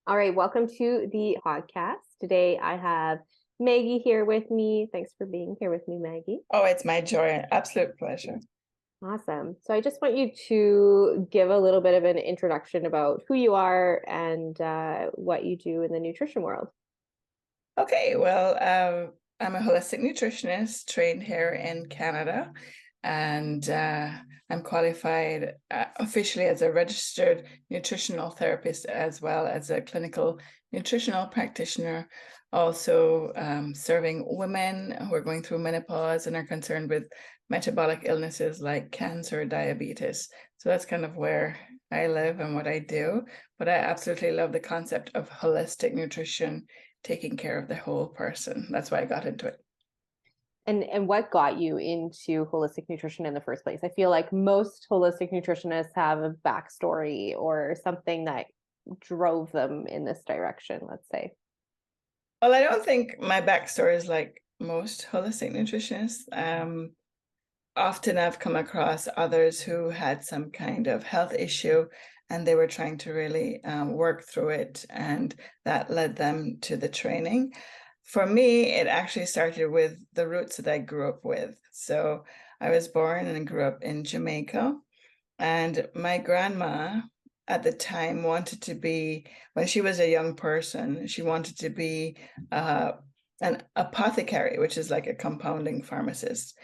All right, welcome to the podcast. Today I have Maggie here with me. Thanks for being here with me, Maggie. Oh, it's my joy and absolute pleasure. Awesome. So I just want you to give a little bit of an introduction about who you are and what you do in the nutrition world. Okay, well, I'm a holistic nutritionist trained here in Canada, and I'm qualified officially as a registered nutritional therapist as well as a clinical nutritional practitioner, also serving women who are going through menopause and are concerned with metabolic illnesses like cancer, diabetes. So that's kind of where I live and what I do. But I absolutely love the concept of holistic nutrition, taking care of the whole person. That's why I got into it. And what got you into holistic nutrition in the first place? I feel like most holistic nutritionists have a backstory or something that drove them in this direction, let's say. Well, I don't think my backstory is like most holistic nutritionists. Often I've come across others who had some kind of health issue and they were trying to really work through it, and that led them to the training. For me, it actually started with the roots that I grew up with. So I was born and grew up in Jamaica, and my grandma at the time wanted to be, when she was a young person, she wanted to be an apothecary, which is like a compounding pharmacist.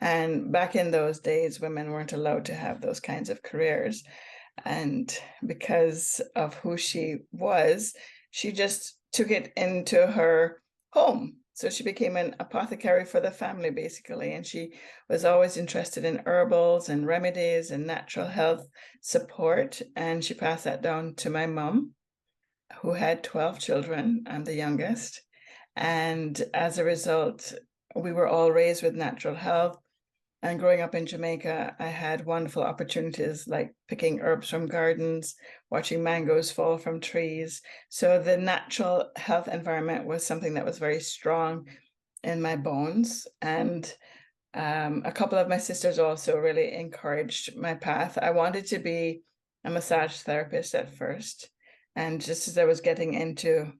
And back in those days, women weren't allowed to have those kinds of careers. And because of who she was, she just took it into her home. So she became an apothecary for the family, basically. And she was always interested in herbals and remedies and natural health support. And she passed that down to my mom, who had 12 children. I'm the youngest. And as a result, we were all raised with natural health. And growing up in Jamaica, I had wonderful opportunities like picking herbs from gardens, watching mangoes fall from trees. So the natural health environment was something that was very strong in my bones. And a couple of my sisters also really encouraged my path. I wanted to be a massage therapist at first. And just as I was getting into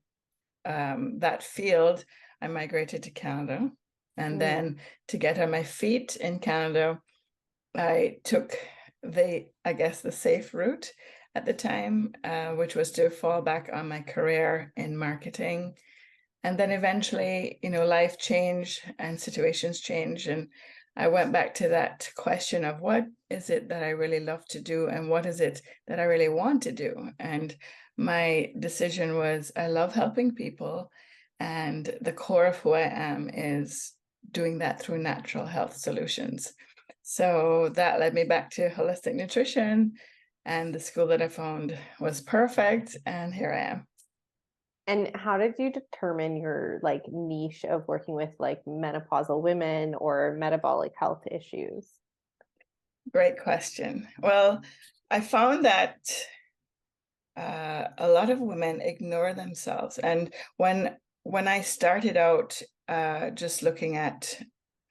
that field, I migrated to Canada. And then to get on my feet in Canada, I took I guess, the safe route at the time, which was to fall back on my career in marketing. And then eventually, life changed and situations changed. And I went back to that question of what is it that I really love to do and what is it that I really want to do? And my decision was I love helping people. And the core of who I am is doing that through natural health solutions. So that led me back to holistic nutrition, and the school that I found was perfect. And here I am. And how did you determine your like niche of working with like menopausal women or metabolic health issues? Great question. Well, I found that a lot of women ignore themselves. And when I started out just looking at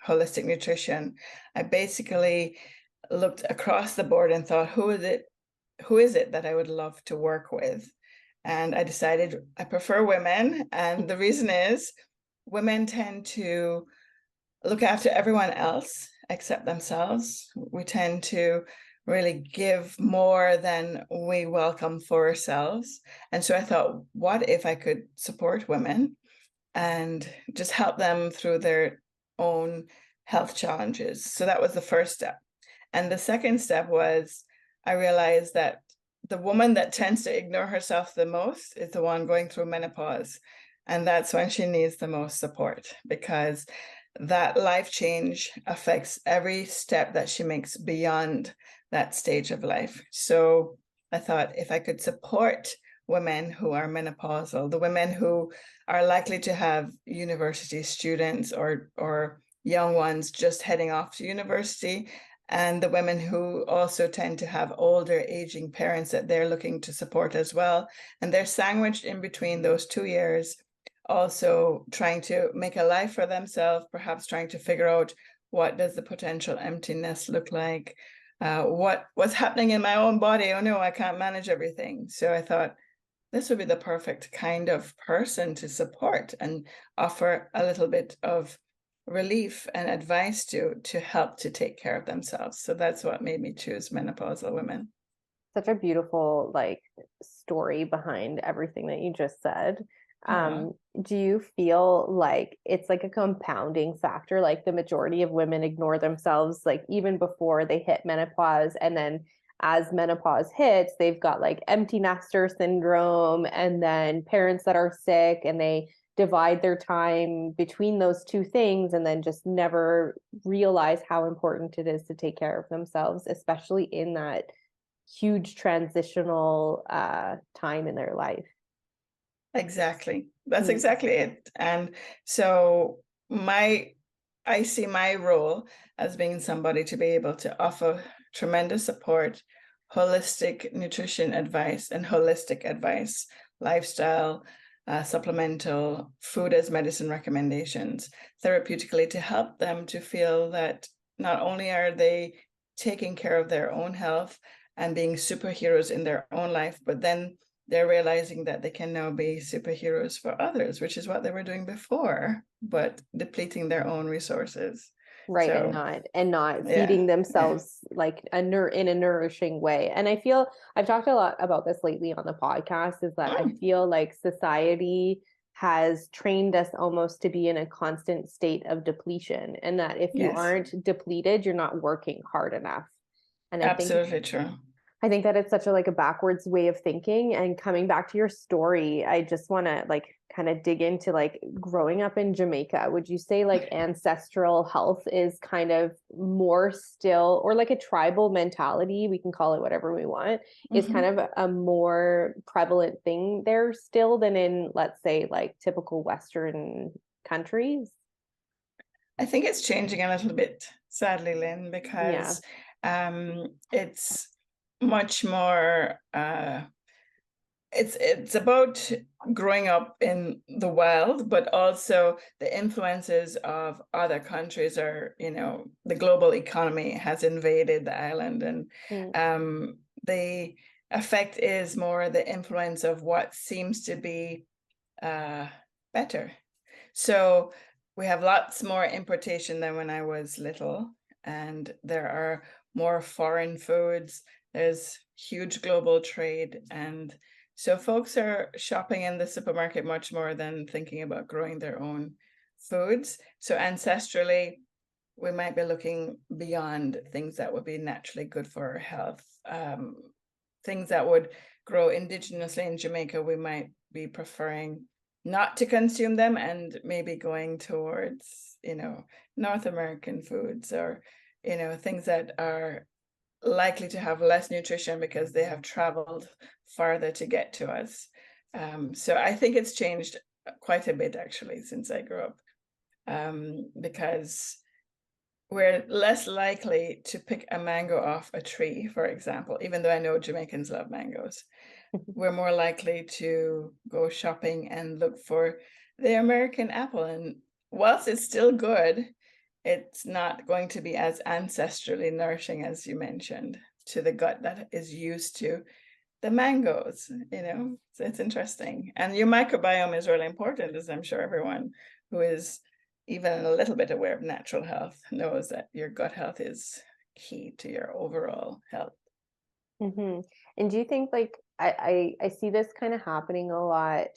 holistic nutrition, I basically looked across the board and thought, who is it that I would love to work with? And I decided I prefer women. And the reason is women tend to look after everyone else except themselves. We tend to really give more than we welcome for ourselves. And so I thought, what if I could support women and just help them through their own health challenges? So that was the first step. And the second step was I realized that the woman that tends to ignore herself the most is the one going through menopause. And that's when she needs the most support, because that life change affects every step that she makes beyond that stage of life. So I thought if I could support women who are menopausal, the women who are likely to have university students or young ones just heading off to university, and the women who also tend to have older aging parents that they're looking to support as well. And they're sandwiched in between those 2 years, also trying to make a life for themselves, perhaps trying to figure out what does the potential emptiness look like? What's happening in my own body? Oh no, I can't manage everything. So I thought this would be the perfect kind of person to support and offer a little bit of relief and advice to help to take care of themselves. So that's what made me choose menopausal women. Such a beautiful like story behind everything that you just said. Uh, Do you feel like it's like a compounding factor? Like the majority of women ignore themselves, like even before they hit menopause, and then as menopause hits, they've got like empty nester syndrome, and then parents that are sick, and they divide their time between those two things, and then just never realize how important it is to take care of themselves, especially in that huge transitional time in their life. exactly. That's Mm. exactly it. And so my I see my role as being somebody to be able to offer tremendous support, holistic nutrition advice and holistic advice, lifestyle, supplemental, food as medicine recommendations, therapeutically to help them to feel that not only are they taking care of their own health and being superheroes in their own life, but then they're realizing that they can now be superheroes for others, which is what they were doing before, but depleting their own resources. Right, and So, not yeah, feeding themselves like in a nourishing way. And I feel I've talked a lot about this lately on the podcast, is that I mm, feel like society has trained us almost to be in a constant state of depletion, and that if you yes, aren't depleted, you're not working hard enough. And absolutely true. I think that it's such a like a backwards way of thinking. And coming back to your story, I just want to like kind of dig into like growing up in Jamaica. Would you say like ancestral health is kind of more still, or like a tribal mentality, we can call it whatever we want, is kind Mhm. of a more prevalent thing there still than in, let's say, like typical Western countries? I think it's changing a little bit, sadly, Lynn, Yeah. because it's much more it's about growing up in the wild, but also the influences of other countries, or the global economy has invaded the island, and Mm. the effect is more the influence of what seems to be uh, better. So we have lots more importation than when I was little, and there are more foreign foods. There's huge global trade, and so folks are shopping in the supermarket much more than thinking about growing their own foods. So ancestrally, we might be looking beyond things that would be naturally good for our health. Things that would grow indigenously in Jamaica, we might be preferring not to consume them and maybe going towards, North American foods, or, things that are likely to have less nutrition because they have traveled farther to get to us. So I think it's changed quite a bit actually since I grew up, because we're less likely to pick a mango off a tree, for example, even though I know Jamaicans love mangoes. We're more likely to go shopping and look for the American apple. And whilst it's still good, it's not going to be as ancestrally nourishing as you mentioned to the gut that is used to the mangoes. So it's interesting. And your microbiome is really important, as I'm sure everyone who is even a little bit aware of natural health knows that your gut health is key to your overall health. Hmm. And do you think like I see this kind of happening a lot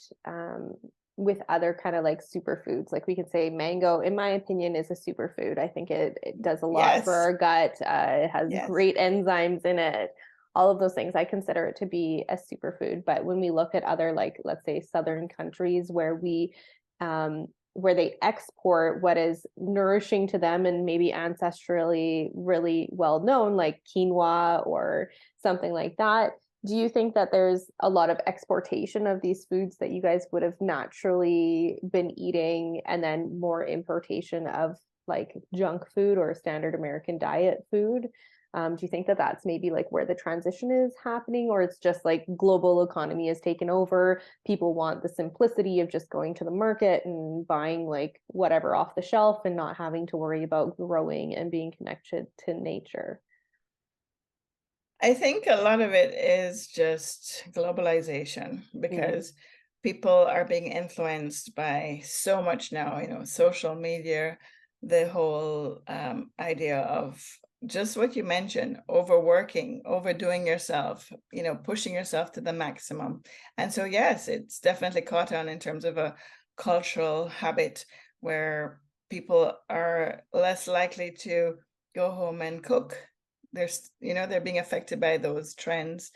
with other kind of like superfoods? Like we could say mango, in my opinion, is a superfood. I think it does a lot for Yes, our gut. It has yes. great enzymes in it. All of those things, I consider it to be a superfood. But when we look at other like let's say southern countries where they export what is nourishing to them and maybe ancestrally really well known, like quinoa or something like that. Do you think that there's a lot of exportation of these foods that you guys would have naturally been eating, and then more importation of like junk food or standard American diet food? Do you think that that's maybe like where the transition is happening, or it's just like global economy has taken over? People want the simplicity of just going to the market and buying like whatever off the shelf and not having to worry about growing and being connected to nature. I think a lot of it is just globalization Mm, because people are being influenced by so much now, social media, the whole idea of just what you mentioned, overworking, overdoing yourself, pushing yourself to the maximum. And so, yes, it's definitely caught on in terms of a cultural habit where people are less likely to go home and cook. They're being affected by those trends.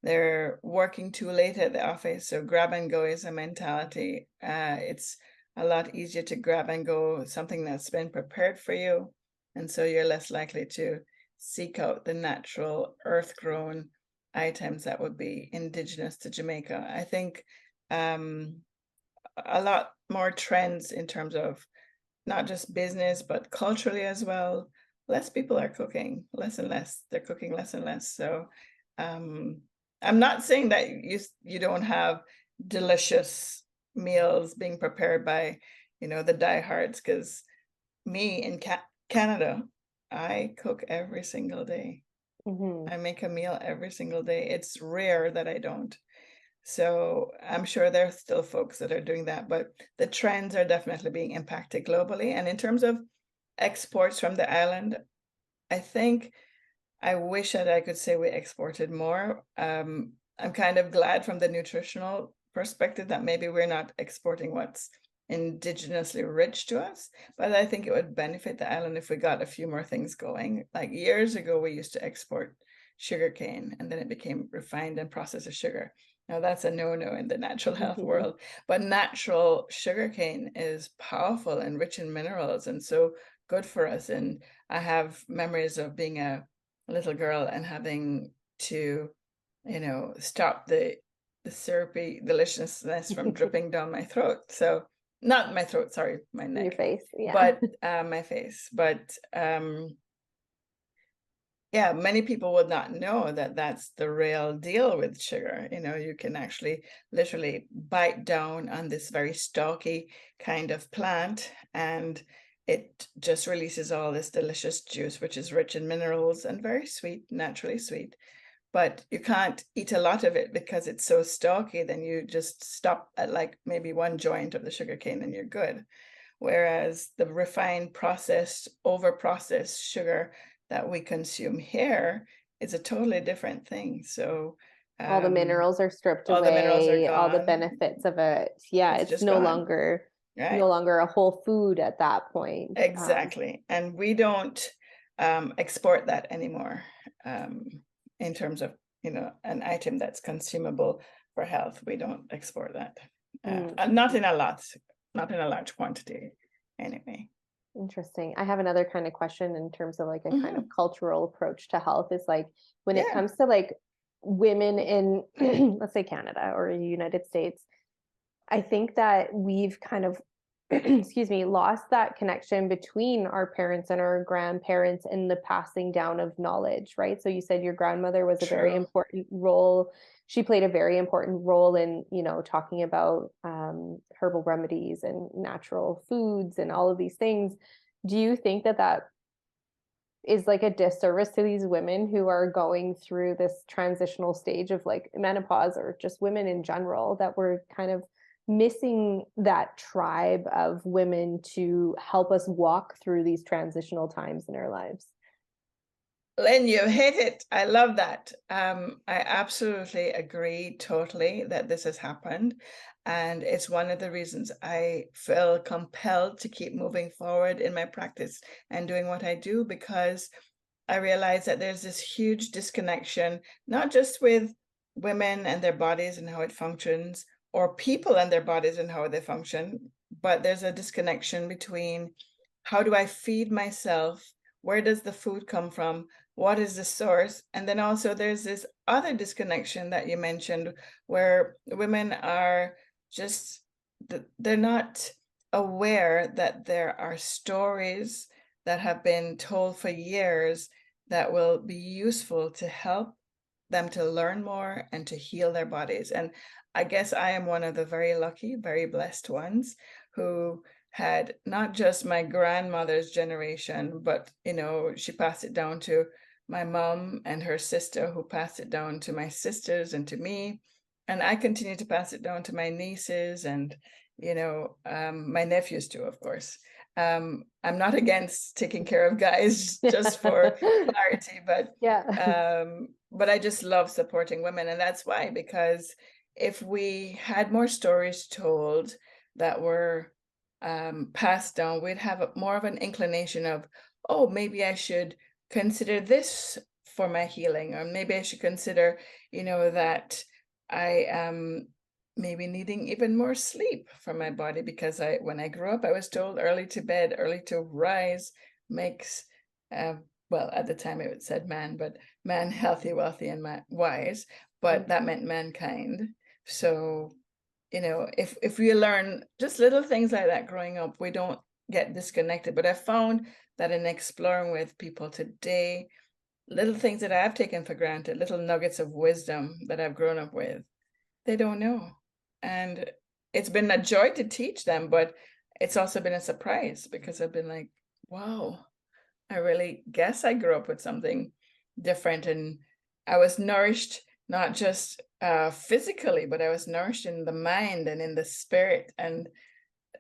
They're working too late at the office, so grab and go is a mentality. It's a lot easier to grab and go something that's been prepared for you, and so you're less likely to seek out the natural earth-grown items that would be indigenous to Jamaica. I think um, a lot more trends in terms of not just business, but culturally as well. Less people are cooking, less and less. They're cooking less and less. So, um, I'm not saying that you don't have delicious meals being prepared by, the diehards. Because me in Canada, I cook every single day. mhm. I make a meal every single day. It's rare that I don't. So I'm sure there's still folks that are doing that, but the trends are definitely being impacted globally. And in terms of exports from the island, I think I wish that I could say we exported more. I'm kind of glad from the nutritional perspective that maybe we're not exporting what's indigenously rich to us, but I think it would benefit the island if we got a few more things going. Like years ago, we used to export sugarcane and then it became refined and processed as sugar. Now that's a no-no in the natural health world, but natural sugarcane is powerful and rich in minerals and so good for us. And I have memories of being a little girl and having to, stop the syrupy deliciousness from dripping down my throat. So not my throat, sorry, my In your neck, face, yeah. but my face. But yeah, many people would not know that that's the real deal with sugar. You can actually literally bite down on this very stalky kind of plant and it just releases all this delicious juice, which is rich in minerals and very sweet, naturally sweet. But you can't eat a lot of it because it's so stalky, then you just stop at like maybe one joint of the sugar cane and you're good. Whereas the refined, processed, over-processed sugar that we consume here is a totally different thing. So All the um, minerals are stripped all the minerals are away, all the gone. benefits of it. Yeah, It's it's just gone, no right? longer a whole food at that point. Exactly. And we don't export that anymore um, in terms of, an item that's consumable for health. We don't export that. Mm, And not in a lot, not in a large quantity anyway. interesting. I have another kind of question in terms of like a kind of Mhm. cultural approach to health is like when it Yeah. comes to like women in let's say Canada or the United States, I think that we've kind of, excuse me, lost that connection between our parents and our grandparents in the passing down of knowledge, right? So you said your grandmother was a very True. important role. She played a very important role in, talking about herbal remedies and natural foods and all of these things. Do you think that that is like a disservice to these women who are going through this transitional stage of like menopause or just women in general that we're kind of missing that tribe of women to help us walk through these transitional times in our lives? Len, you hit it. I love that. I absolutely agree totally that this has happened. And it's one of the reasons I feel compelled to keep moving forward in my practice and doing what I do, because I realize that there's this huge disconnection, not just with women and their bodies and how it functions, or people and their bodies and how they function, but there's a disconnection between how do I feed myself? Where does the food come from? What is the source? And then also there's this other disconnection that you mentioned where women are just, they're not aware that there are stories that have been told for years that will be useful to help them to learn more and to heal their bodies. And I guess I am one of the very lucky, very blessed ones who had not just my grandmother's generation, but she passed it down to my mom and her sister, who passed it down to my sisters and to me. And I continue to pass it down to my nieces and, my nephews too, of course. I'm not against taking care of guys, just for clarity, Yeah. but I just love supporting women. And that's why, because if we had more stories told that were passed down, we'd have more of an inclination of, oh, maybe I should consider this for my healing, or maybe I should consider, that I am maybe needing even more sleep for my body, because when I grew up, I was told early to bed, early to rise makes, uh, well, at the time it said man, but man healthy, wealthy, and wise, but that meant mankind. So, if we learn just little things like that growing up, we don't get disconnected. But I found that in exploring with people today, little things that I've taken for granted, little nuggets of wisdom that I've grown up with, they don't know. And it's been a joy to teach them, but it's also been a surprise, because I've been like, wow, I really guess I grew up with something different. And I was nourished not just physically, but I was nourished in the mind and in the spirit. And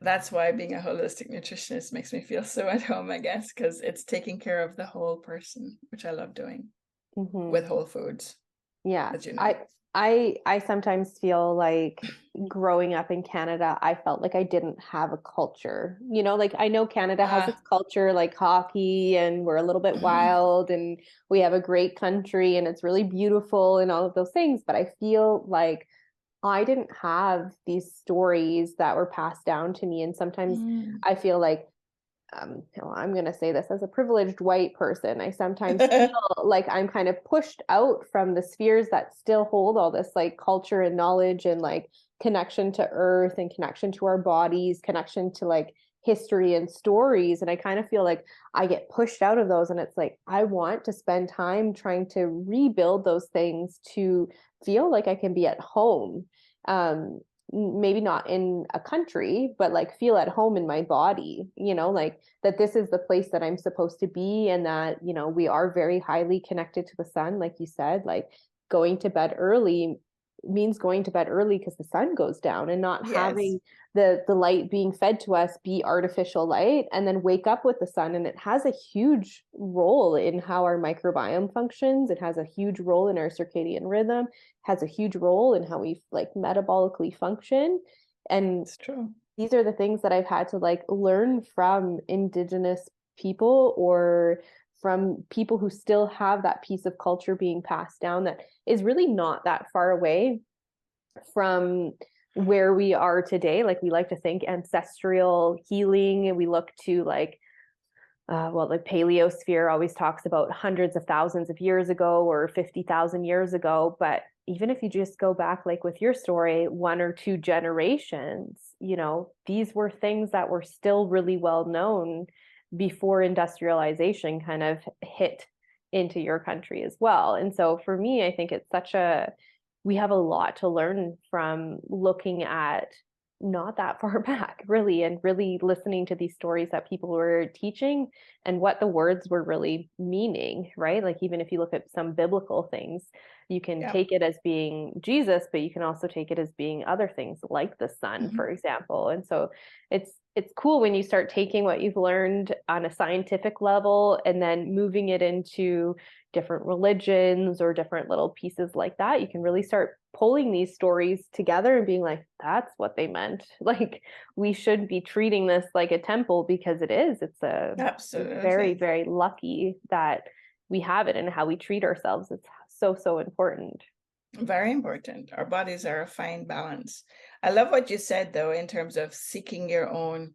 that's why being a holistic nutritionist makes me feel so at home, I guess, because it's taking care of the whole person, which I love doing Hmm. with whole foods, Yeah. as you know. I sometimes feel like growing up in Canada, I felt like I didn't have a culture. Like I know Canada has its Ah, culture, like hockey, and we're a little bit wild, and we have a great country, and it's really beautiful and all of those things. But I feel like I didn't have these stories that were passed down to me. And sometimes mm. I feel like I'm going to say this as a privileged white person. I sometimes feel like I'm kind of pushed out from the spheres that still hold all this like culture and knowledge and like connection to earth and connection to our bodies, connection to like history and stories. And I kind of feel like I get pushed out of those. And it's like, I want to spend time trying to rebuild those things to feel like I can be at home. Um, Maybe not in a country, but like feel at home in my body, like that this is the place that I'm supposed to be, and that, we are very highly connected to the sun, like you said, like going to bed early means going to bed early because the sun goes down, and not Yes, having the light being fed to us be artificial light, and then wake up with the sun. And it has a huge role in how our microbiome functions. It has a huge role in our circadian rhythm, has a huge role in how we like metabolically function. And it's true. these are the things that I've had to like learn from indigenous people, or from people who still have that piece of culture being passed down that is really not that far away from where we are today. Like we like to think ancestral healing, and we look to like well, the paleosphere always talks about hundreds of thousands of years ago or 50,000 years ago. But even if you just go back, like with your story, one or two generations, these were things that were still really well known before industrialization kind of hit into your country as well. And so for me, I think it's we have a lot to learn from looking at not that far back, really, and really listening to these stories that people were teaching and what the words were really meaning, right? Like, even if you look at some biblical things, you can Yep. take it as being Jesus, but you can also take it as being other things like the sun, Mhm. for example. And so it's cool when you start taking what you've learned on a scientific level and then moving it into different religions or different little pieces like that. You can really start pulling these stories together and being like, that's what they meant. Like, we should be treating this like a temple, because it is. We're very, Absolutely. very lucky that we have it, and how we treat ourselves. It's so, so important. Very important. Our bodies are a fine balance. I love what you said, though, in terms of seeking your own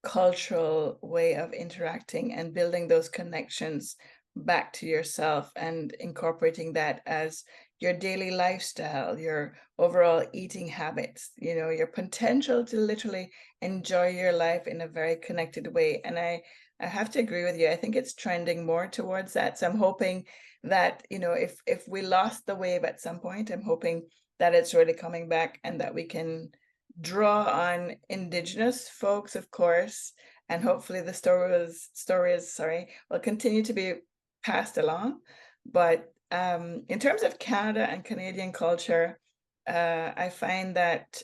cultural way of interacting and building those connections back to yourself and incorporating that as your daily lifestyle, your overall eating habits, your potential to literally enjoy your life in a very connected way. And I have to agree with you. I think it's trending more towards that. So I'm hoping that, if we lost the wave at some point, I'm hoping that it's really coming back, and that we can draw on indigenous folks, of course, and hopefully the stories, sorry, will continue to be passed along. But in terms of Canada and Canadian culture, I find that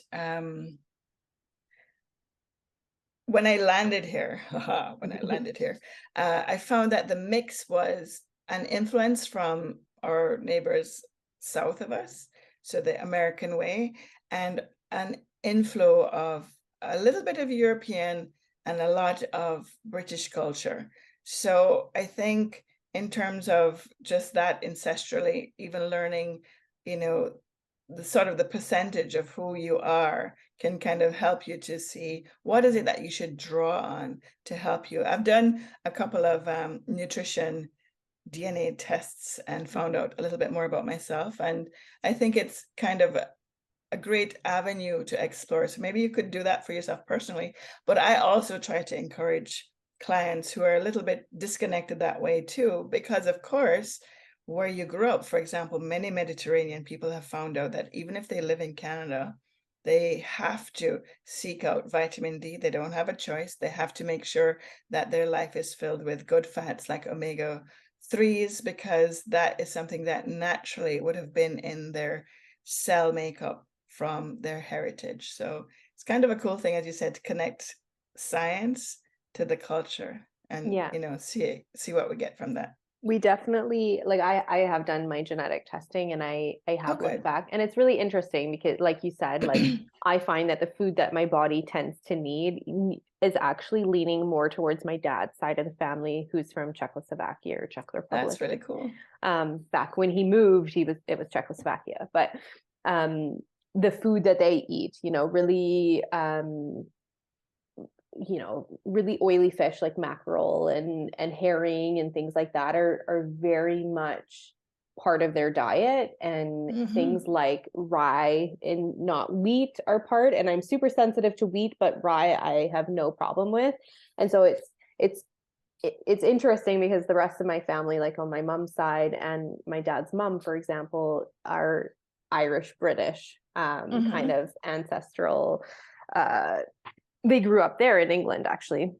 when I landed here, I found that the mix was an influence from our neighbors south of us, so the American way, and an inflow of a little bit of European and a lot of British culture. So I think in terms of just that ancestrally, even learning, you know, the sort of the percentage of who you are can kind of help you to see what is it that you should draw on to help you. I've done a couple of nutrition DNA tests and found out a little bit more about myself. And I think it's kind of a great avenue to explore. So maybe you could do that for yourself personally. But I also try to encourage clients who are a little bit disconnected that way too, because of course, where you grew up, for example, many Mediterranean people have found out that even if they live in Canada, they have to seek out vitamin D. They don't have a choice. They have to make sure that their life is filled with good fats like omega 3s, because that is something that naturally would have been in their cell makeup from their heritage. So it's kind of a cool thing, as you said, to connect science to the culture and, Yeah. you know, see what we get from that. We definitely, like, I have done my genetic testing, and I Oh, have looked good. back, and it's really interesting because, like you said, like I find that the food that my body tends to need is actually leaning more towards my dad's side of the family, who's from Czechoslovakia or Czech Republic. That's really cool. Back when he moved, it was Czechoslovakia, but the food that they eat, really really oily fish like mackerel and herring and things like that are very much part of their diet, and things like rye and not wheat are part. And I'm super sensitive to wheat, but rye I have no problem with. And so it's interesting because the rest of my family, like on my mom's side and my dad's mom, for example, are Irish British kind of ancestral. They grew up there in England, actually.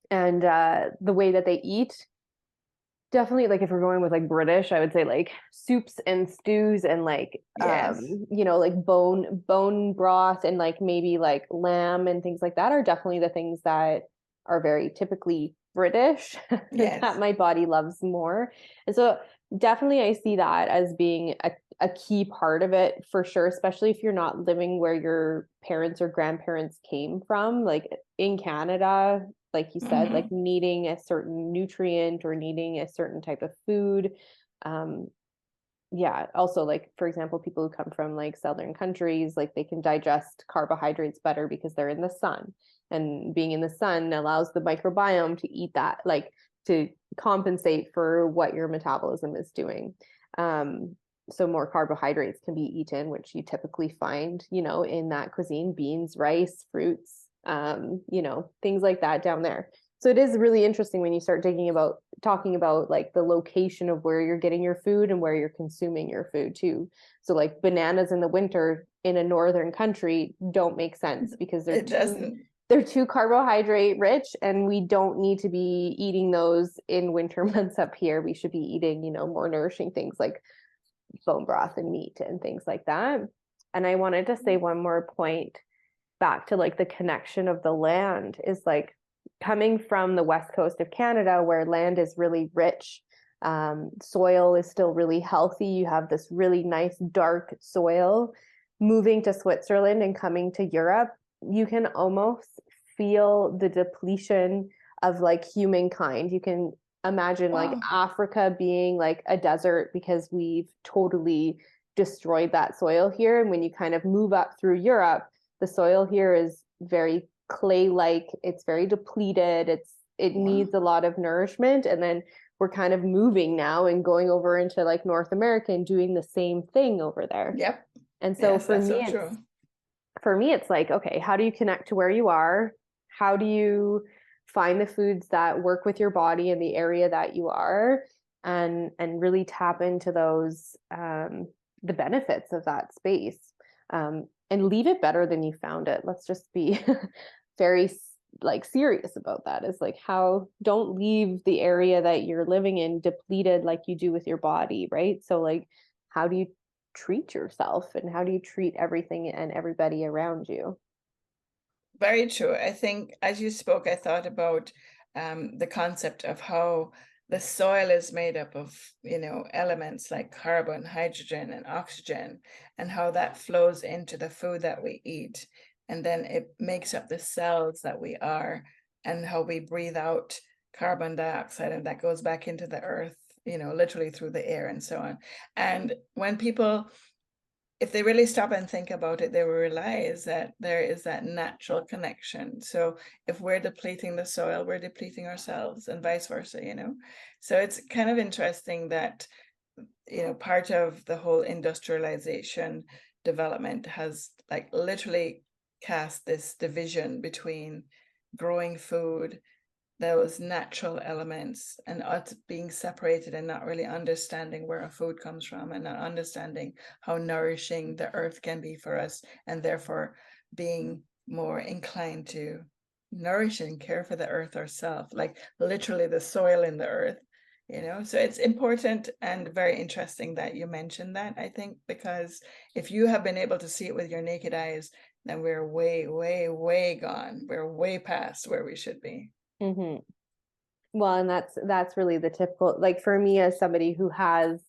And the way that they eat, definitely, like if we're going with like British, I would say like soups and stews and like Yes. like bone broth and like maybe like lamb and things like that are definitely the things that are very typically British that Yes. my body loves more. And so definitely I see that as being a key part of it for sure, especially if you're not living where your parents or grandparents came from, like in Canada, like you said, like needing a certain nutrient or needing a certain type of food. Yeah, also, like for example, people who come from like southern countries, like they can digest carbohydrates better because they're in the sun, and being in the sun allows the microbiome to eat that, like to compensate for what your metabolism is doing. So more carbohydrates can be eaten, which you typically find, in that cuisine: beans, rice, fruits, things like that down there. So it is really interesting when you start talking about like the location of where you're getting your food and where you're consuming your food too. So like bananas in the winter in a northern country don't make sense because It doesn't. they're too carbohydrate rich, and we don't need to be eating those in winter months up here. We should be eating, more nourishing things like bone broth and meat and things like that. And I wanted to say one more point back to like the connection of the land is like coming from the west coast of Canada, where land is really rich. Soil is still really healthy. You have this really nice dark soil. Moving to Switzerland and coming to Europe, you can almost feel the depletion of like humankind. You can imagine like Africa being like a desert because we've totally destroyed that soil here. And when you kind of move up through Europe, the soil here is very clay-like. It's very depleted. It needs a lot of nourishment. And then we're kind of moving now and going over into like North America and doing the same thing over there. Yep. And so yes, that's so true. For me, it's like, okay, how do you connect to where you are? How do you find the foods that work with your body in the area that you are, and really tap into those the benefits of that space, and leave it better than you found it. Let's just be very like serious about that, is like, how don't leave the area that you're living in depleted like you do with your body, right? So like, how do you treat yourself and how do you treat everything and everybody around you? Very true. I think as you spoke, I thought about the concept of how the soil is made up of, elements like carbon, hydrogen, and oxygen, and how that flows into the food that we eat. And then it makes up the cells that we are, and how we breathe out carbon dioxide, and that goes back into the earth, literally through the air and so on. And when people, if they really stop and think about it, they will realize that there is that natural connection. So if we're depleting the soil, we're depleting ourselves, and vice versa. So it's kind of interesting that, part of the whole industrialization development has like literally cast this division between growing food, those natural elements, and us being separated and not really understanding where our food comes from, and not understanding how nourishing the earth can be for us, and therefore being more inclined to nourish and care for the earth ourselves, like literally the soil in the earth. So it's important and very interesting that you mentioned that, I think, because if you have been able to see it with your naked eyes, then we're way, way, way gone. We're way past where we should be. Mm-hmm. Well, and that's really the typical, like for me as somebody who has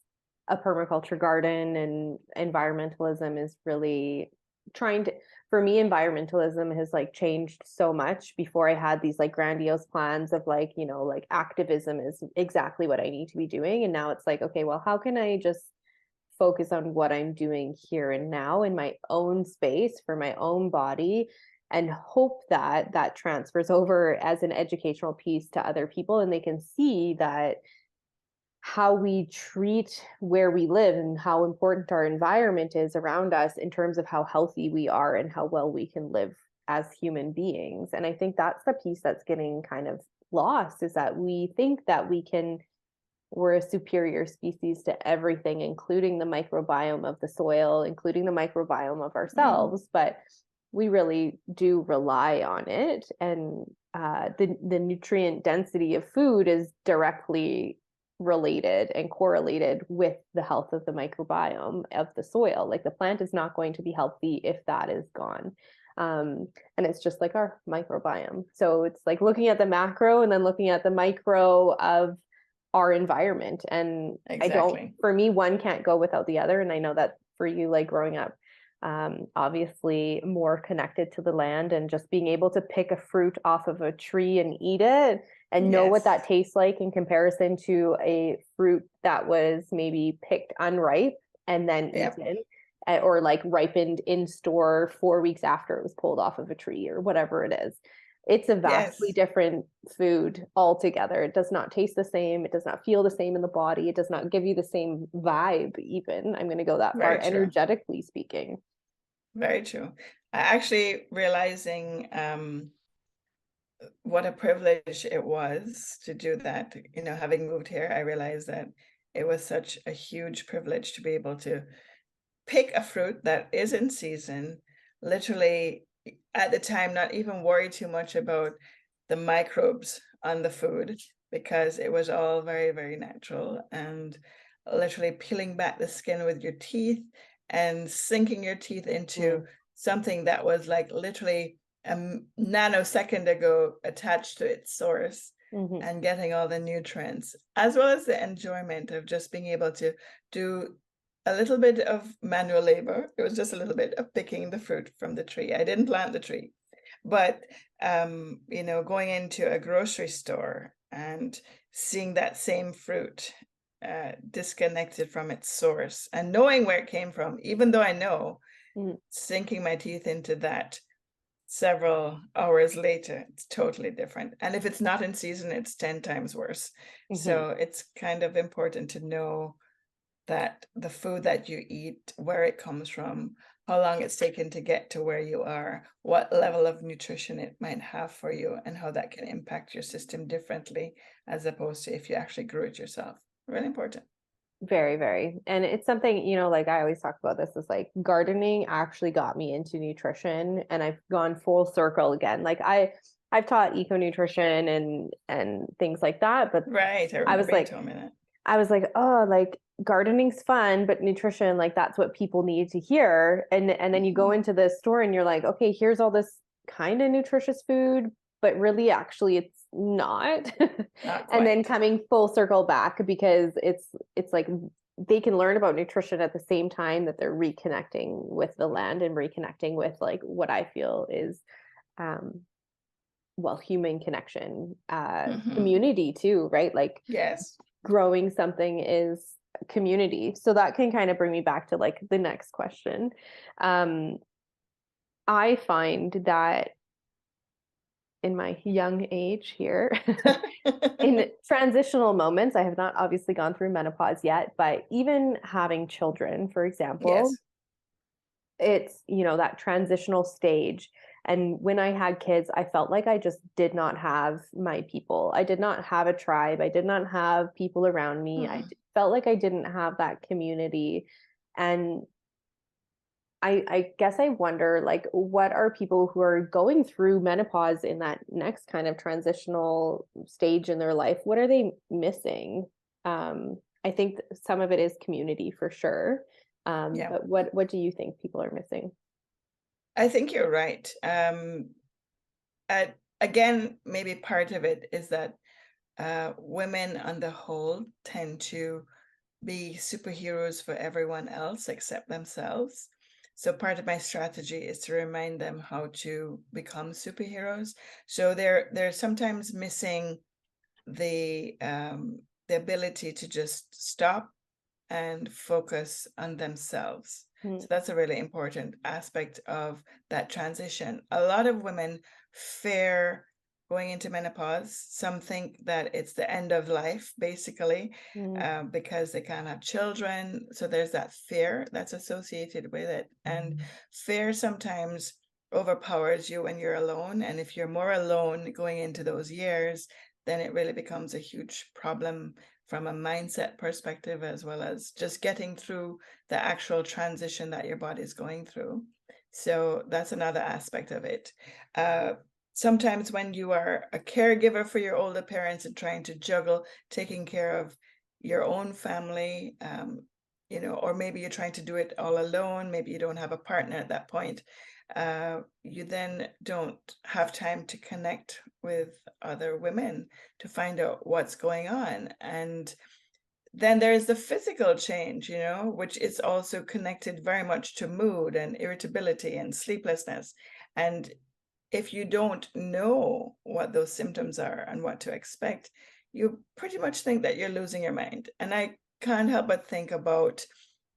a permaculture garden, and environmentalism is really trying to, for me, environmentalism has like changed so much. Before I had these like grandiose plans of like, like activism is exactly what I need to be doing. And now it's like, okay, well, how can I just focus on what I'm doing here and now in my own space for my own body, and hope that that transfers over as an educational piece to other people, and they can see that how we treat where we live and how important our environment is around us in terms of how healthy we are and how well we can live as human beings. And I think that's the piece that's getting kind of lost, is that we think that we're a superior species to everything, including the microbiome of the soil, including the microbiome of Mm. ourselves, but we really do rely on it. And the nutrient density of food is directly related and correlated with the health of the microbiome of the soil. Like the plant is not going to be healthy if that is gone. And it's just like our microbiome. So it's like looking at the macro and then looking at the micro of our environment. And I don't, Exactly. for me, one can't go without the other. And I know that for you, like growing up, obviously more connected to the land, and just being able to pick a fruit off of a tree and eat it and know what Yes. that tastes like in comparison to a fruit that was maybe picked unripe and then Yep. eaten, or like ripened in store 4 weeks after it was pulled off of a tree or whatever it is. It's a vastly Yes. different food altogether. It does not taste the same. It does not feel the same in the body. It does not give you the same vibe, even. I'm going to go that far, Very true. energetically speaking. Very true. I actually realizing what a privilege it was to do that. Having moved here, I realized that it was such a huge privilege to be able to pick a fruit that is in season, literally at the time, not even worry too much about the microbes on the food, because it was all very, very natural, and literally peeling back the skin with your teeth and sinking your teeth into Mm, something that was like literally a nanosecond ago attached to its source, mhm, and getting all the nutrients, as well as the enjoyment of just being able to do a little bit of manual labor. It was just a little bit of picking the fruit from the tree. I didn't plant the tree, but going into a grocery store and seeing that same fruit disconnected from its source, and knowing where it came from, even though I know, mhm, sinking my teeth into that several hours later, it's totally different. And if it's not in season, it's 10 times worse. mhm. So it's kind of important to know that the food that you eat, where it comes from, how long it's taken to get to where you are, what level of nutrition it might have for you, and how that can impact your system differently as opposed to if you actually grew it yourself. Really important. Very, very. And it's something, like I always talk about this, is like gardening actually got me into nutrition, and I've gone full circle again. Like I've taught eco nutrition and things like that, but Right. I I was remember you like, told me that. oh, like gardening's fun, but nutrition, like that's what people need to hear. And then you go Mhm. into the store and you're like, okay, here's all this kind of nutritious food, but really actually it's not. Not And then quite. coming full circle back because it's like they can learn about nutrition at the same time that they're reconnecting with the land and reconnecting with like what I feel is um well, human connection, Hmm. community too, right? Like Yes. growing something is community. So that can kind of bring me back to like the next question. Um, I find that in my young age here, in transitional moments, I have not obviously gone through menopause yet, but even having children, for example, Yes. it's, that transitional stage. And when I had kids, I felt like I just did not have my people. I did not have a tribe. I did not have people around me. Mm. Felt like I didn't have that community. And I guess I wonder, like, what are people who are going through menopause in that next kind of transitional stage in their life? What are they missing? I think some of it is community for sure. Yeah. But what do you think people are missing? I think you're right. Again, maybe part of it is that women on the whole tend to be superheroes for everyone else except themselves. So part of my strategy is to remind them how to become superheroes. So they're sometimes missing the ability to just stop and focus on themselves. Mm, So that's a really important aspect of that transition. A lot of women fear going into menopause. Some think that it's the end of life, basically, mm, because they can't have children. So there's that fear that's associated with it. And fear sometimes overpowers you when you're alone. And if you're more alone going into those years, then it really becomes a huge problem from a mindset perspective, as well as just getting through the actual transition that your body is going through. So that's another aspect of it. Uh, Sometimes when you are a caregiver for your older parents and trying to juggle taking care of your own family, or maybe you're trying to do it all alone, maybe you don't have a partner at that point, you then don't have time to connect with other women to find out what's going on. And then there's the physical change, which is also connected very much to mood and irritability and sleeplessness. And if you don't know what those symptoms are and what to expect, you pretty much think that you're losing your mind. And I can't help but think about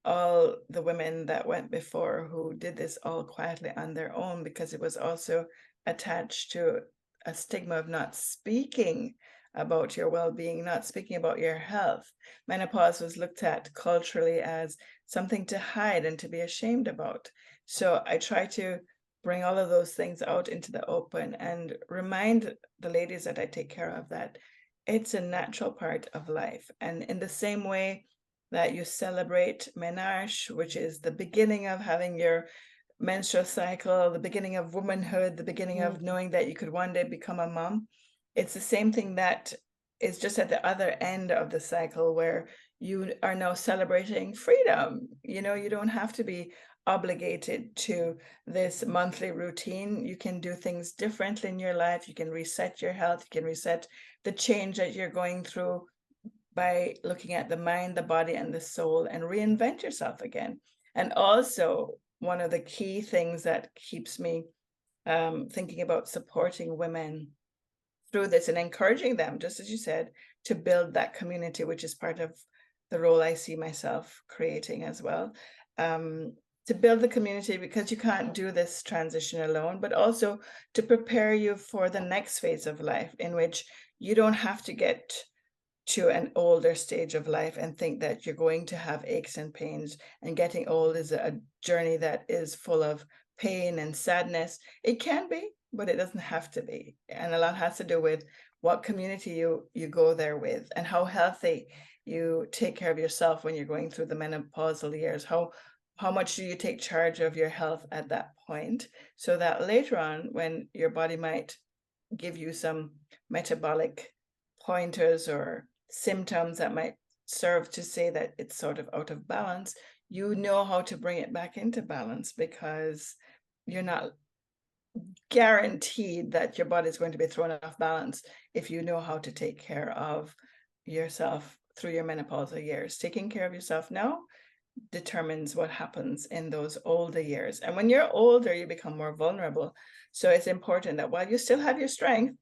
all the women that went before who did this all quietly on their own, because it was also attached to a stigma of not speaking about your well-being, not speaking about your health. Menopause was looked at culturally as something to hide and to be ashamed about. So I try to bring all of those things out into the open and remind the ladies that I take care of that it's a natural part of life. And in the same way that you celebrate menarche, which is the beginning of having your menstrual cycle, the beginning of womanhood, the beginning mm, of knowing that you could one day become a mom, it's the same thing that is just at the other end of the cycle where you are now celebrating freedom. You don't have to be obligated to this monthly routine. You can do things differently in your life. You can reset your health. You can reset the change that you're going through by looking at the mind, the body, and the soul and reinvent yourself again. And also, one of the key things that keeps me thinking about supporting women through this and encouraging them, just as you said, to build that community, which is part of the role I see myself creating as well. To build the community, because you can't do this transition alone, but also to prepare you for the next phase of life in which you don't have to get to an older stage of life and think that you're going to have aches and pains. And getting old is a journey that is full of pain and sadness. It can be, but it doesn't have to be. And a lot has to do with what community you go there with and how healthy you take care of yourself when you're going through the menopausal years. How much do you take charge of your health at that point, so that later on, when your body might give you some metabolic pointers or symptoms that might serve to say that it's sort of out of balance, you know how to bring it back into balance, because you're not guaranteed that your body is going to be thrown off balance if you know how to take care of yourself through your menopausal years. Taking care of yourself now determines what happens in those older years. And when you're older, you become more vulnerable. So it's important that while you still have your strength,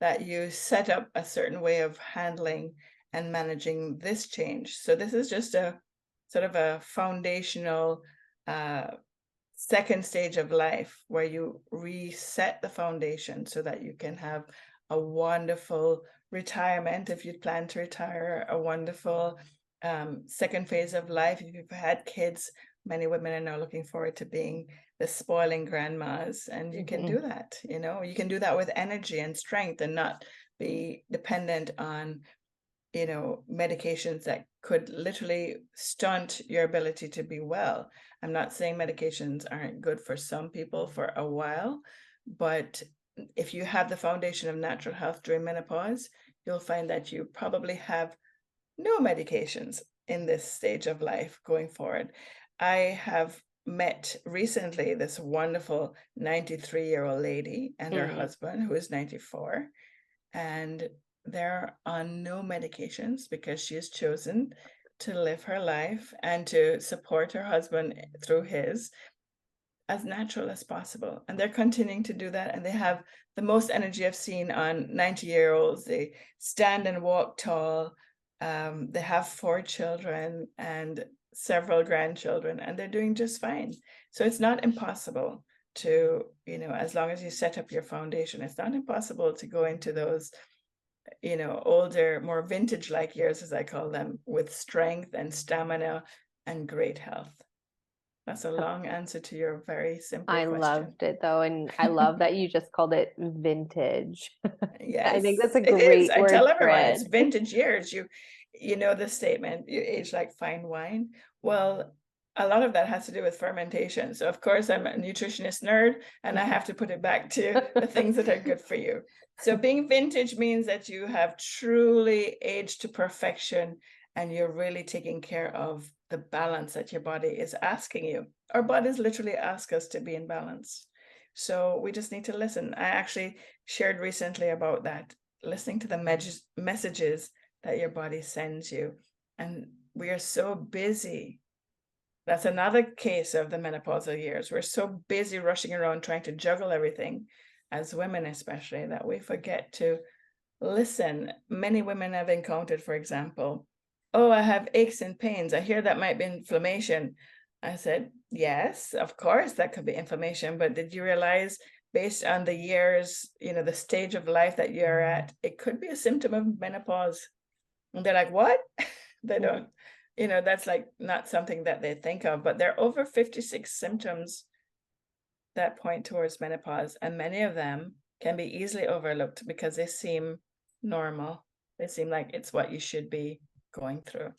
that you set up a certain way of handling and managing this change. So this is just a sort of a foundational second stage of life where you reset the foundation so that you can have a wonderful retirement if you plan to retire, a wonderful second phase of life. If you've had kids, many women are now looking forward to being the spoiling grandmas, and you can do that. You can do that with energy and strength and not be dependent on medications that could literally stunt your ability to be well. I'm not saying medications aren't good for some people for a while, but if you have the foundation of natural health during menopause, you'll find that you probably have no medications in this stage of life going forward. I have met recently this wonderful 93-year-old lady and her husband, who is 94, and they're on no medications because she has chosen to live her life and to support her husband through his as natural as possible. And they're continuing to do that. And they have the most energy I've seen on 90-year-olds. They stand and walk tall. They have 4 children and several grandchildren, and they're doing just fine. So it's not impossible to, as long as you set up your foundation, it's not impossible to go into those older, more vintage-like years, as I call them, with strength and stamina and great health. That's a long answer to your very simple I question. loved it though, and I love that you just called it vintage. I think that's Yes, a it is. great I word tell for everyone it's it. vintage years. You know the statement, you age like fine wine. Well, a lot of that has to do with fermentation. So of course I'm a nutritionist nerd, and I have to put it back to the things that are good for you. So being vintage means that you have truly aged to perfection, and you're really taking care of the balance that your body is asking you. Our bodies literally ask us to be in balance. So we just need to listen. I actually shared recently about that, listening to the messages that your body sends you. And we are so busy. That's another case of the menopausal years. We're so busy rushing around trying to juggle everything, as women especially, that we forget to listen. Many women I've encountered, for example, oh, I have aches and pains. I hear that might be inflammation. I said, yes, of course, that could be inflammation. But did you realize, based on the years, the stage of life that you're at, it could be a symptom of menopause? And they're like, what? They don't, that's like not something that they think of. But there are over 56 symptoms that point towards menopause, and many of them can be easily overlooked because they seem normal. They seem like it's what you should be going through.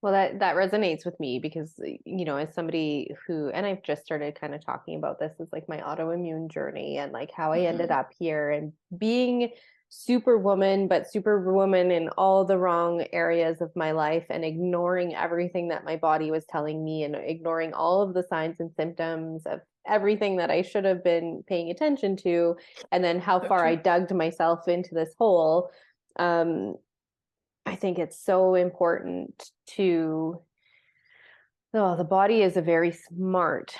Well, that resonates with me because, as somebody who, and I've just started kind of talking about this, is like my autoimmune journey and like how I ended up here and being superwoman, but superwoman in all the wrong areas of my life and ignoring everything that my body was telling me and ignoring all of the signs and symptoms of everything that I should have been paying attention to, and then how far I dug myself into this hole. I think it's so important to, the body is a very smart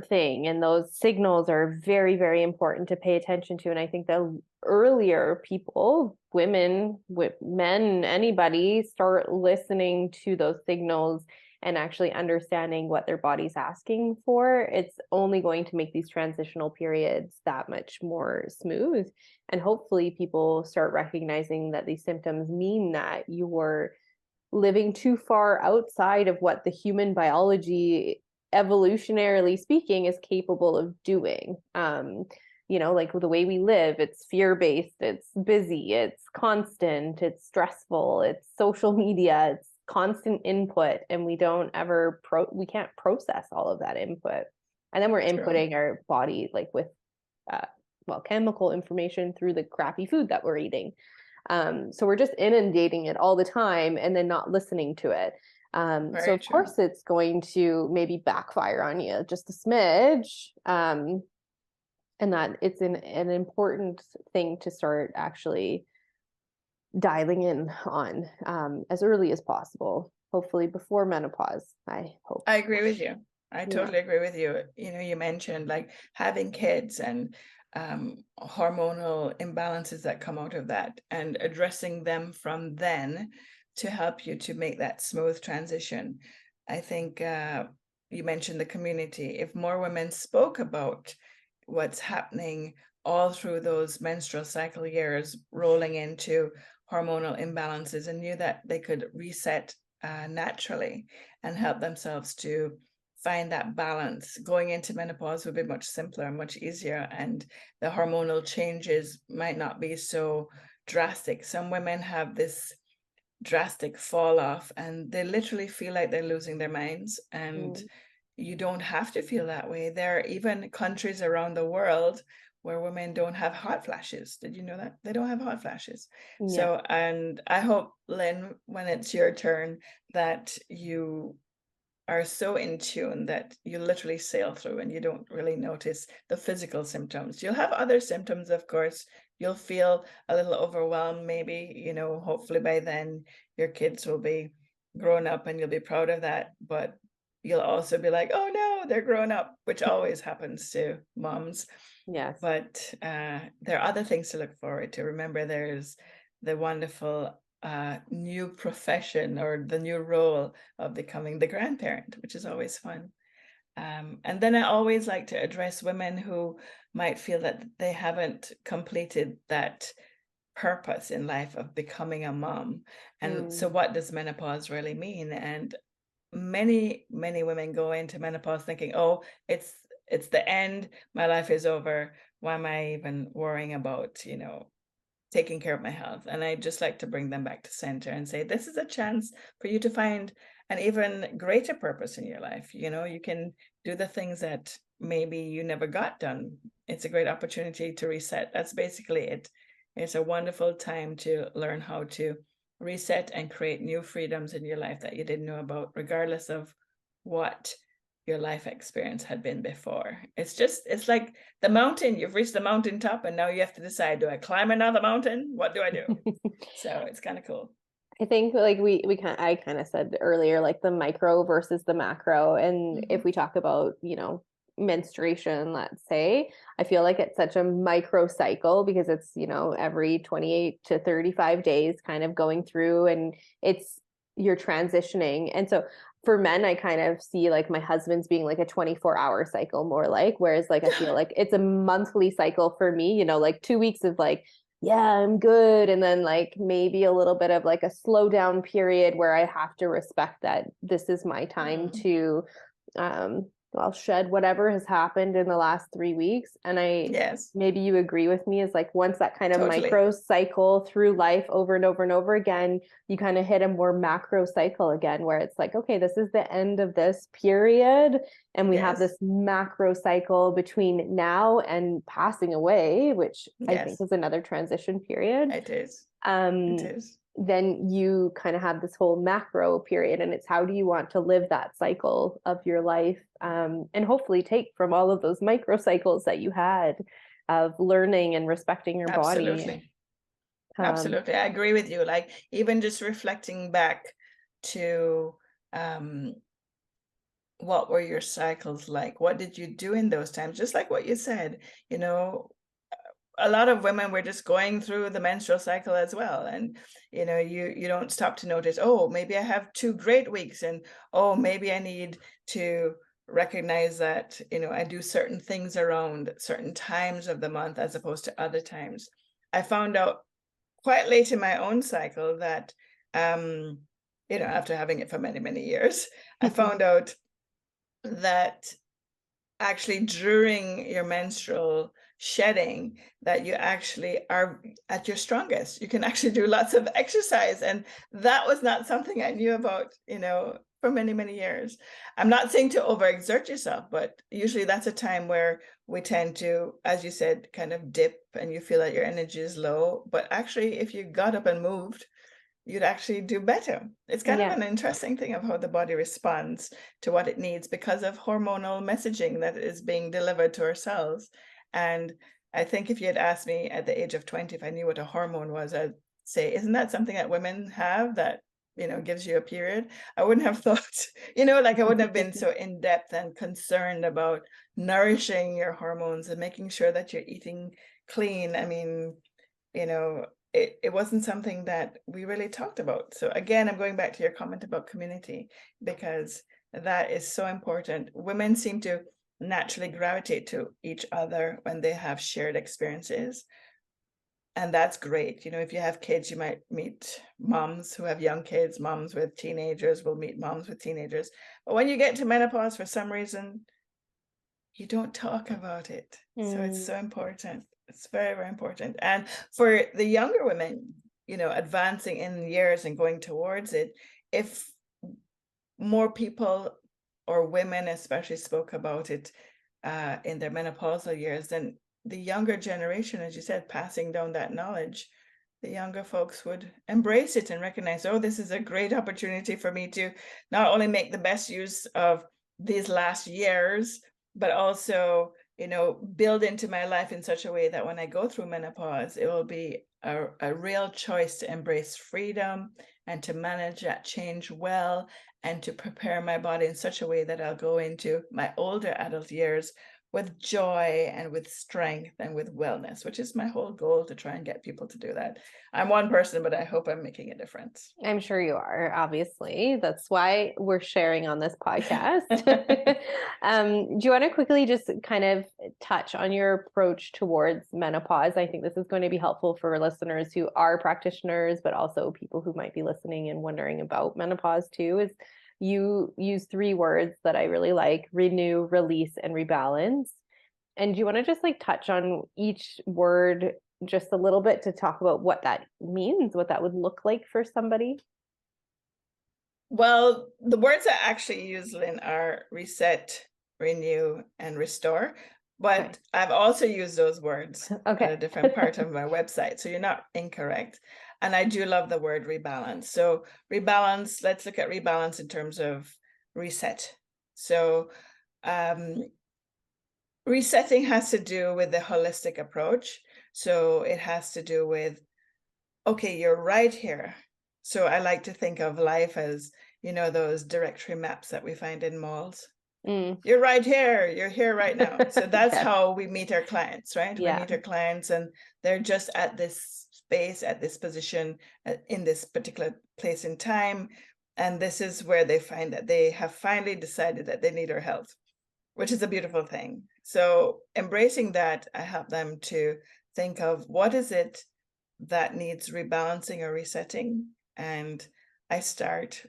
thing. And those signals are very, very important to pay attention to. And I think the earlier people, women, men, anybody, start listening to those signals and actually understanding what their body's asking for, it's only going to make these transitional periods that much more smooth. And hopefully people start recognizing that these symptoms mean that you're living too far outside of what the human biology, evolutionarily speaking, is capable of doing. Like the way we live, it's fear-based, it's busy, it's constant, it's stressful, it's social media, it's constant input, and we can't process all of that input. And then we're inputting our body like with well, chemical information through the crappy food that we're eating. So we're just inundating it all the time and then not listening to it. So Very of true. course it's going to maybe backfire on you just a smidge. And that it's an important thing to start actually dialing in on as early as possible, hopefully before menopause, I hope. I agree with you. I Yeah. totally agree with you. You know, you mentioned like having kids and hormonal imbalances that come out of that and addressing them from then to help you to make that smooth transition. I think you mentioned the community. If more women spoke about what's happening all through those menstrual cycle years, rolling into hormonal imbalances, and knew that they could reset naturally and help themselves to find that balance, going into menopause would be much simpler and much easier, and the hormonal changes might not be so drastic. Some women have this drastic fall off and they literally feel like they're losing their minds, and Mm. you don't have to feel that way. There are even countries around the world where women don't have hot flashes. Did you know that? They don't have hot flashes. Yeah. So, and I hope, Lynn, when it's your turn, that you are so in tune that you literally sail through and you don't really notice the physical symptoms. You'll have other symptoms, of course. You'll feel a little overwhelmed, maybe, you know, hopefully by then your kids will be grown up and you'll be proud of that. But you'll also be like, oh no, they're grown up, which always happens to moms. Yes. But there are other things to look forward to. Remember, there's the wonderful new profession or the new role of becoming the grandparent, which is always fun. And then I always like to address women who might feel that they haven't completed that purpose in life of becoming a mom. And so Mm. what does menopause really mean? And many women go into menopause thinking, oh, it's the end, my life is over, why am I even worrying about, you know, taking care of my health? And I just like to bring them back to center and say, this is a chance for you to find an even greater purpose in your life. You know, you can do the things that maybe you never got done. It's a great opportunity to reset. That's basically it. It's a wonderful time to learn how to reset and create new freedoms in your life that you didn't know about, regardless of what your life experience had been before. It's like the mountain. You've reached the mountaintop and now you have to decide, do I climb another mountain? What do I do? So it's kind of cool. I think like I kind of said earlier, like the micro versus the macro. And if we talk about, menstruation, let's say, I feel like it's such a micro cycle because it's, every 28 to 35 days kind of going through, and you're transitioning. And so for men, I kind of see like my husband's being like a 24-hour cycle more like, whereas like I feel like it's a monthly cycle for me, like 2 weeks of like, yeah, I'm good. And then like maybe a little bit of like a slow down period where I have to respect that this is my time Mm, to um I'll shed whatever has happened in the last 3 weeks. And yes, maybe you agree with me, is like once that kind of totally. micro cycle through life over and over and over again, you kind of hit a more macro cycle again where it's like, okay, this is the end of this period. And we have Yes, this macro cycle between now and passing away, which I think yes, is another transition period. it is. It Um, is. then you kind of have this whole macro period, and it's how do you want to live that cycle of your life, and hopefully take from all of those micro cycles that you had of learning and respecting your body. Absolutely. um, Absolutely. I agree with you. Like even just reflecting back to um what were your cycles like? What did you do in those times? Just like what you said, you know, a lot of women were just going through the menstrual cycle as well, and you know, you don't stop to notice, oh, maybe I have 2 great weeks, and oh, maybe I need to recognize that, you know, I do certain things around certain times of the month as opposed to other times. I found out quite late in my own cycle that um you know, after having it for many years, I found out that actually during your menstrual shedding that you actually are at your strongest. You can actually do lots of exercise, and that was not something I knew about, you know, for many years. I'm not saying to overexert yourself, but usually that's a time where we tend to, as you said, kind of dip and you feel that your energy is low. But actually, if you got up and moved, you'd actually do better. It's kind of Yeah. an interesting thing of how the body responds to what it needs because of hormonal messaging that is being delivered to our cells. And I think if you had asked me at the age of 20 if I knew what a hormone was, I'd say, isn't that something that women have that, gives you a period? I wouldn't have thought, like I wouldn't have been so in depth and concerned about nourishing your hormones and making sure that you're eating clean. I mean, you know, it wasn't something that we really talked about. So again, I'm going back to your comment about community, because that is so important. Women seem to naturally gravitate to each other when they have shared experiences. And that's great. If you have kids, you might meet moms who have young kids, moms with teenagers will meet moms with teenagers. But when you get to menopause, for some reason, you don't talk about it. So it's so important. It's very, very important. And for the younger women, advancing in years and going towards it, if more people or women especially spoke about it in their menopausal years, then the younger generation, as you said, passing down that knowledge, the younger folks would embrace it and recognize, oh, this is a great opportunity for me to not only make the best use of these last years, but also, build into my life in such a way that when I go through menopause, it will be a real choice to embrace freedom and to manage that change well and to prepare my body in such a way that I'll go into my older adult years with joy and with strength and with wellness, which is my whole goal, to try and get people to do that. I'm one person, but I hope I'm making a difference. I'm sure you are, obviously. That's why we're sharing on this podcast. Do you want to quickly just kind of touch on your approach towards menopause? I think this is going to be helpful for listeners who are practitioners, but also people who might be listening and wondering about menopause too. Is you use 3 words that I really like: renew, release, and rebalance. And do you want to just like touch on each word just a little bit to talk about what that means, what that would look like for somebody? Well, the words I actually use, Lynn, are reset, renew, and restore. But Okay. I've also used those words at a Okay. different part of my website. So you're not incorrect. And I do love the word rebalance. So rebalance, let's look at rebalance in terms of reset. So resetting has to do with the holistic approach. So it has to do with, okay, you're right here. So I like to think of life as, those directory maps that we find in malls. You're right here. You're here right now. So that's Yes. how we meet our clients, right? We Yeah. meet our clients and they're just at this space, at this position, in this particular place in time. And this is where they find that they have finally decided that they need our help, which is a beautiful thing. So embracing that, I help them to think of what is it that needs rebalancing or resetting. And I start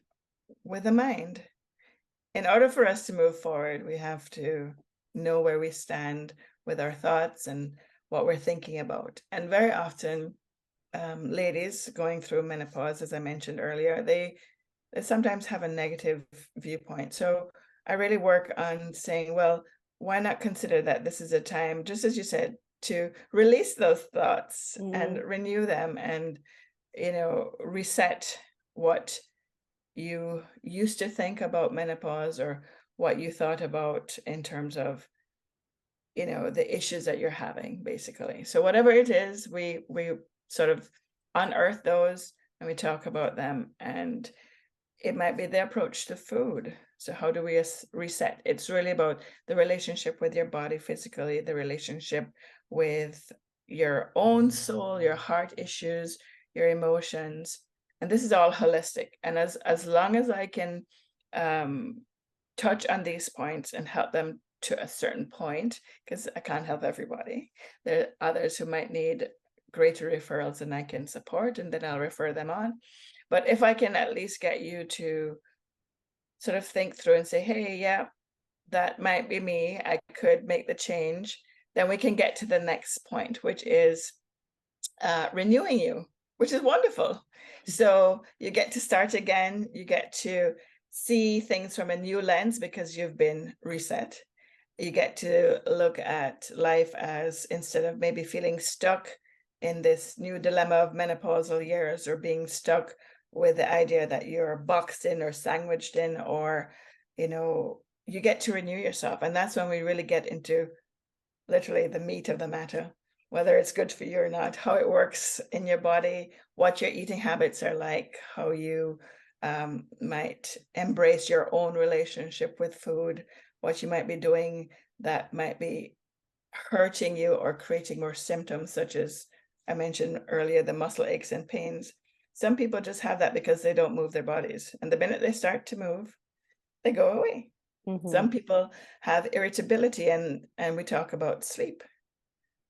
with the mind. In order for us to move forward, we have to know where we stand with our thoughts and what we're thinking about. And very often, ladies going through menopause, as I mentioned earlier, they sometimes have a negative viewpoint. So I really work on saying, well, why not consider that this is a time, just as you said, to release those thoughts and renew them and, reset what you used to think about menopause or what you thought about in terms of, the issues that you're having, basically. So whatever it is, we sort of unearth those and we talk about them. And it might be the approach to food. So how do we reset? It's really about the relationship with your body physically, the relationship with your own soul, your heart issues, your emotions. And this is all holistic. And as long as I can touch on these points and help them to a certain point, because I can't help everybody. There are others who might need greater referrals than I can support, and then I'll refer them on. But if I can at least get you to sort of think through and say, hey, yeah, that might be me, I could make the change, then we can get to the next point, which is renewing you, which is wonderful. So you get to start again, you get to see things from a new lens because you've been reset. You get to look at life as, instead of maybe feeling stuck in this new dilemma of menopausal years, or being stuck with the idea that you're boxed in or sandwiched in, or, you get to renew yourself. And that's when we really get into literally the meat of the matter, whether it's good for you or not, how it works in your body, what your eating habits are like, how you might embrace your own relationship with food, what you might be doing that might be hurting you or creating more symptoms, such as I mentioned earlier, the muscle aches and pains. Some people just have that because they don't move their bodies. And the minute they start to move, they go away. Hmm. Some people have irritability, and we talk about sleep,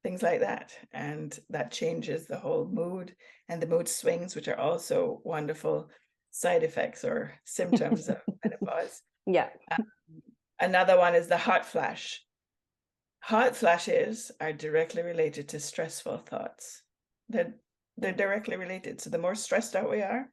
things like that. And that changes the whole mood, and the mood swings, which are also wonderful side effects or symptoms of menopause. Yeah. Another one is the hot flash. Hot flashes are directly related to stressful thoughts. They're, they're directly related. So the more stressed out we are,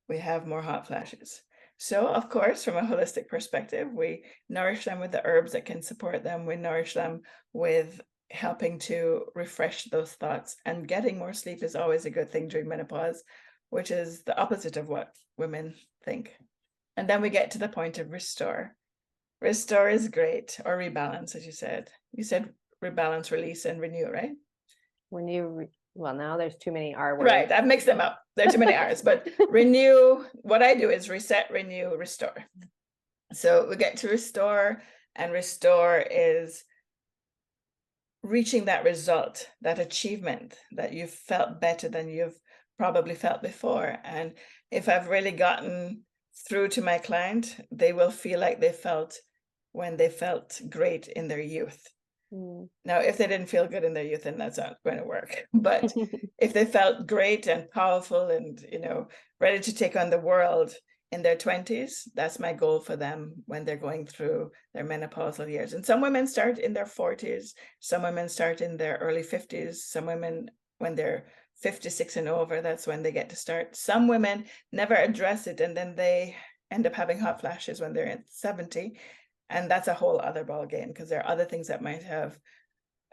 we have more hot flashes. So, of course, from a holistic perspective, we nourish them with the herbs that can support them. We nourish them with helping to refresh those thoughts. And getting more sleep is always a good thing during menopause, which is the opposite of what women think. And then we get to the point of restore. Restore is great, or rebalance, as you said. You said rebalance, release, and renew, right? Well, now there's too many R words. Right, I've mixed them up. There are too many R's, but renew, what I do is reset, renew, restore. So we get to restore, and restore is reaching that result, that achievement that you've felt better than you've probably felt before. And if I've really gotten through to my client, they will feel like they felt when they felt great in their youth. Mm. Now, if they didn't feel good in their youth, then that's not going to work. But if they felt great and powerful and, ready to take on the world in their 20s, that's my goal for them when they're going through their menopausal years. And some women start in their 40s, some women start in their early 50s, some women, when they're 56 and over, that's when they get to start. Some women never address it, and then they end up having hot flashes when they're at 70. And that's a whole other ball game, because there are other things that might have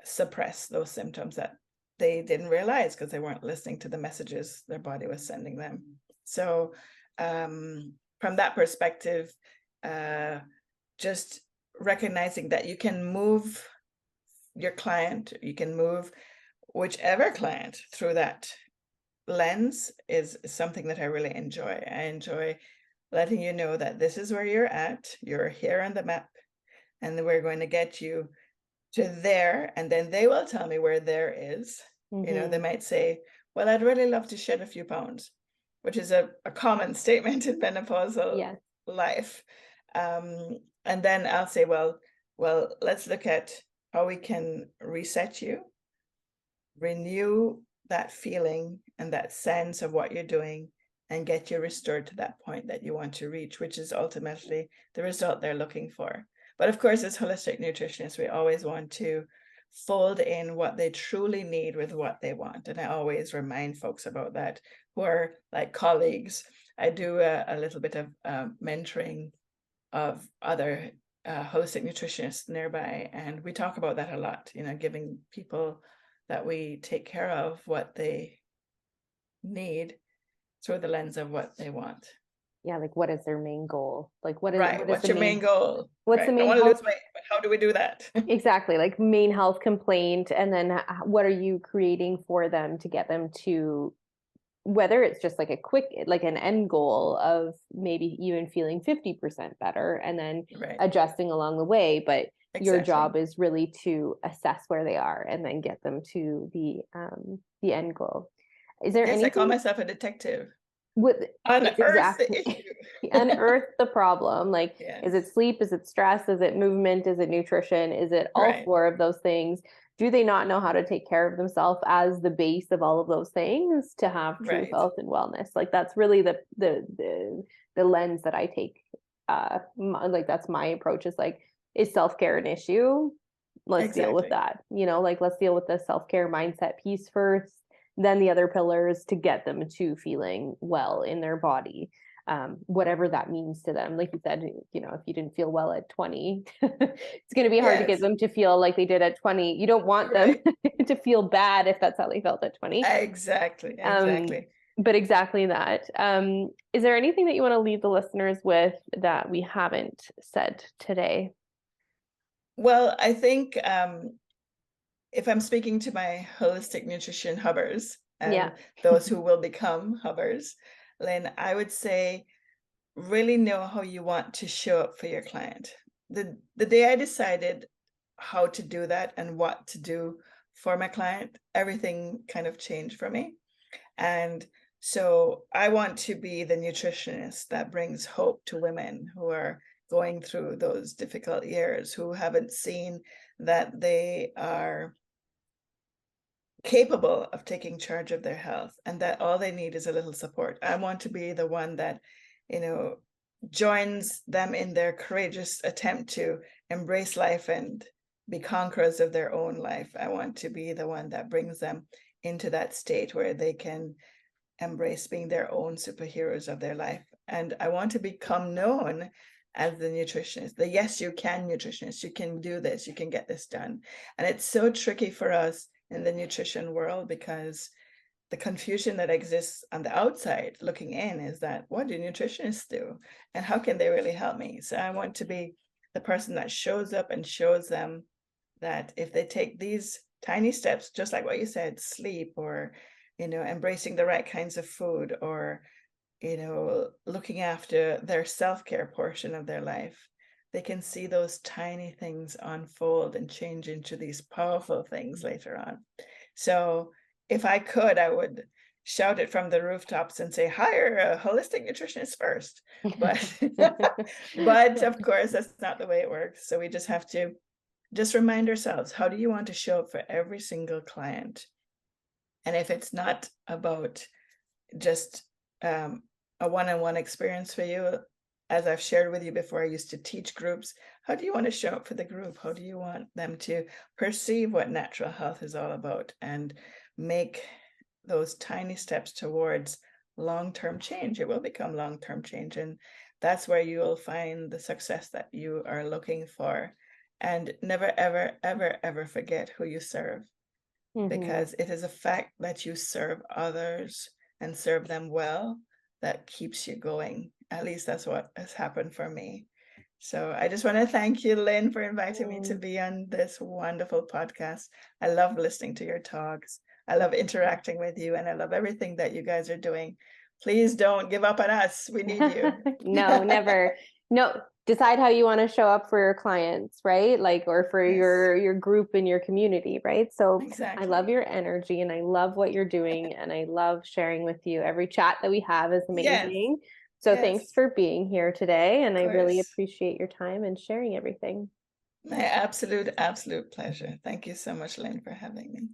suppressed those symptoms that they didn't realize because they weren't listening to the messages their body was sending them. So from that perspective, just recognizing that you can move your client, you can move whichever client through that lens is something that I really enjoy. I enjoy letting you know that this is where you're at, you're here on the map, and then we're going to get you to there, and then they will tell me where there is. They might say, well, I'd really love to shed a few pounds, which is a common statement in menopausal life. And then I'll say, well, let's look at how we can reset you, renew that feeling and that sense of what you're doing, and get you restored to that point that you want to reach, which is ultimately the result they're looking for. But of course, as holistic nutritionists, we always want to fold in what they truly need with what they want. And I always remind folks about that, who are like colleagues. I do a little bit of mentoring of other holistic nutritionists nearby, and we talk about that a lot, giving people that we take care of what they need through the lens of what they want. Yeah, like what is their main goal? Like what is Right. what is What's the your main main goal? what's Right. the I main want to health lose weight, but how do we do that? exactly, like main health complaint, and then what are you creating for them to get them to, whether it's just like a quick, like an end goal of maybe even feeling 50% better and then Right. adjusting along the way, but your Exactly. job is really to assess where they are and then get them to the end goal. Is there Yes, I call anything myself a detective. with Unearth the exactly issue. unearth the problem? Like, is Yes. it sleep, is it stress, is it movement, is it nutrition, is it all Right. four of those things? Do they not know how to take care of themselves as the base of all of those things to have true Right. health and wellness? Like, that's really the lens that I take. Like, that's my approach, is like, is self-care an issue? Let's deal with Exactly. that. Like, let's deal with the self-care mindset piece first, then the other pillars to get them to feeling well in their body. whatever that means to them. Like you said, you know, if you didn't feel well at 20, it's going to be hard to get Yes, them to feel like they did at 20. You don't want them right. to feel bad if that's how they felt at 20. Exactly, Um, exactly. but exactly that. Is there anything that you want to leave the listeners with that we haven't said today? Well, I think if I'm speaking to my holistic nutrition hubbers Yeah. and those who will become hubbers, Lynn, I would say really know how you want to show up for your client. The day I decided how to do that and what to do for my client, everything kind of changed for me. And so I want to be the nutritionist that brings hope to women who are going through those difficult years, who haven't seen that they are capable of taking charge of their health and that all they need is a little support. I want to be the one that, you know, joins them in their courageous attempt to embrace life and be conquerors of their own life. I want to be the one that brings them into that state where they can embrace being their own superheroes of their life. And I want to become known as the nutritionist, the yes, you can nutritionist. You can do this, you can get this done. And it's so tricky for us in the nutrition world because the confusion that exists on the outside looking in is that what do nutritionists do and how can they really help me? So I want to be the person that shows up and shows them that if they take these tiny steps, just like what you said, sleep or, you know, embracing the right kinds of food or, you know, looking after their self-care portion of their life, they can see those tiny things unfold and change into these powerful things later on. So if I could, I would shout it from the rooftops and say, hire a holistic nutritionist first. But but of course, that's not the way it works. So we just have to just remind ourselves, how do you want to show up for every single client? And if it's not about just a one-on-one experience for you, as I've shared with you before, I used to teach groups. How do you want to show up for the group? How do you want them to perceive what natural health is all about and make those tiny steps towards long-term change? It will become long-term change. And that's where you will find the success that you are looking for. And never, ever, ever, ever forget who you serve, Mhm. because it is a fact that you serve others and serve them well that keeps you going. At least that's what has happened for me. So I just want to thank you, Lynn, for inviting me to Mm. be on this wonderful podcast. I love listening to your talks. I love interacting with you, and I love everything that you guys are doing. Please don't give up on us. We need you. No, never. No, decide how you want to show up for your clients, right? Like, or for Yes, your group in your community, right? So I love exactly. your energy and I love what you're doing and I love sharing with you. Every chat that we have is Yes, amazing. So thanks yes, for being here today of and I really course. appreciate your time and sharing everything. My absolute, absolute pleasure. Thank you so much, Lynn, for having me.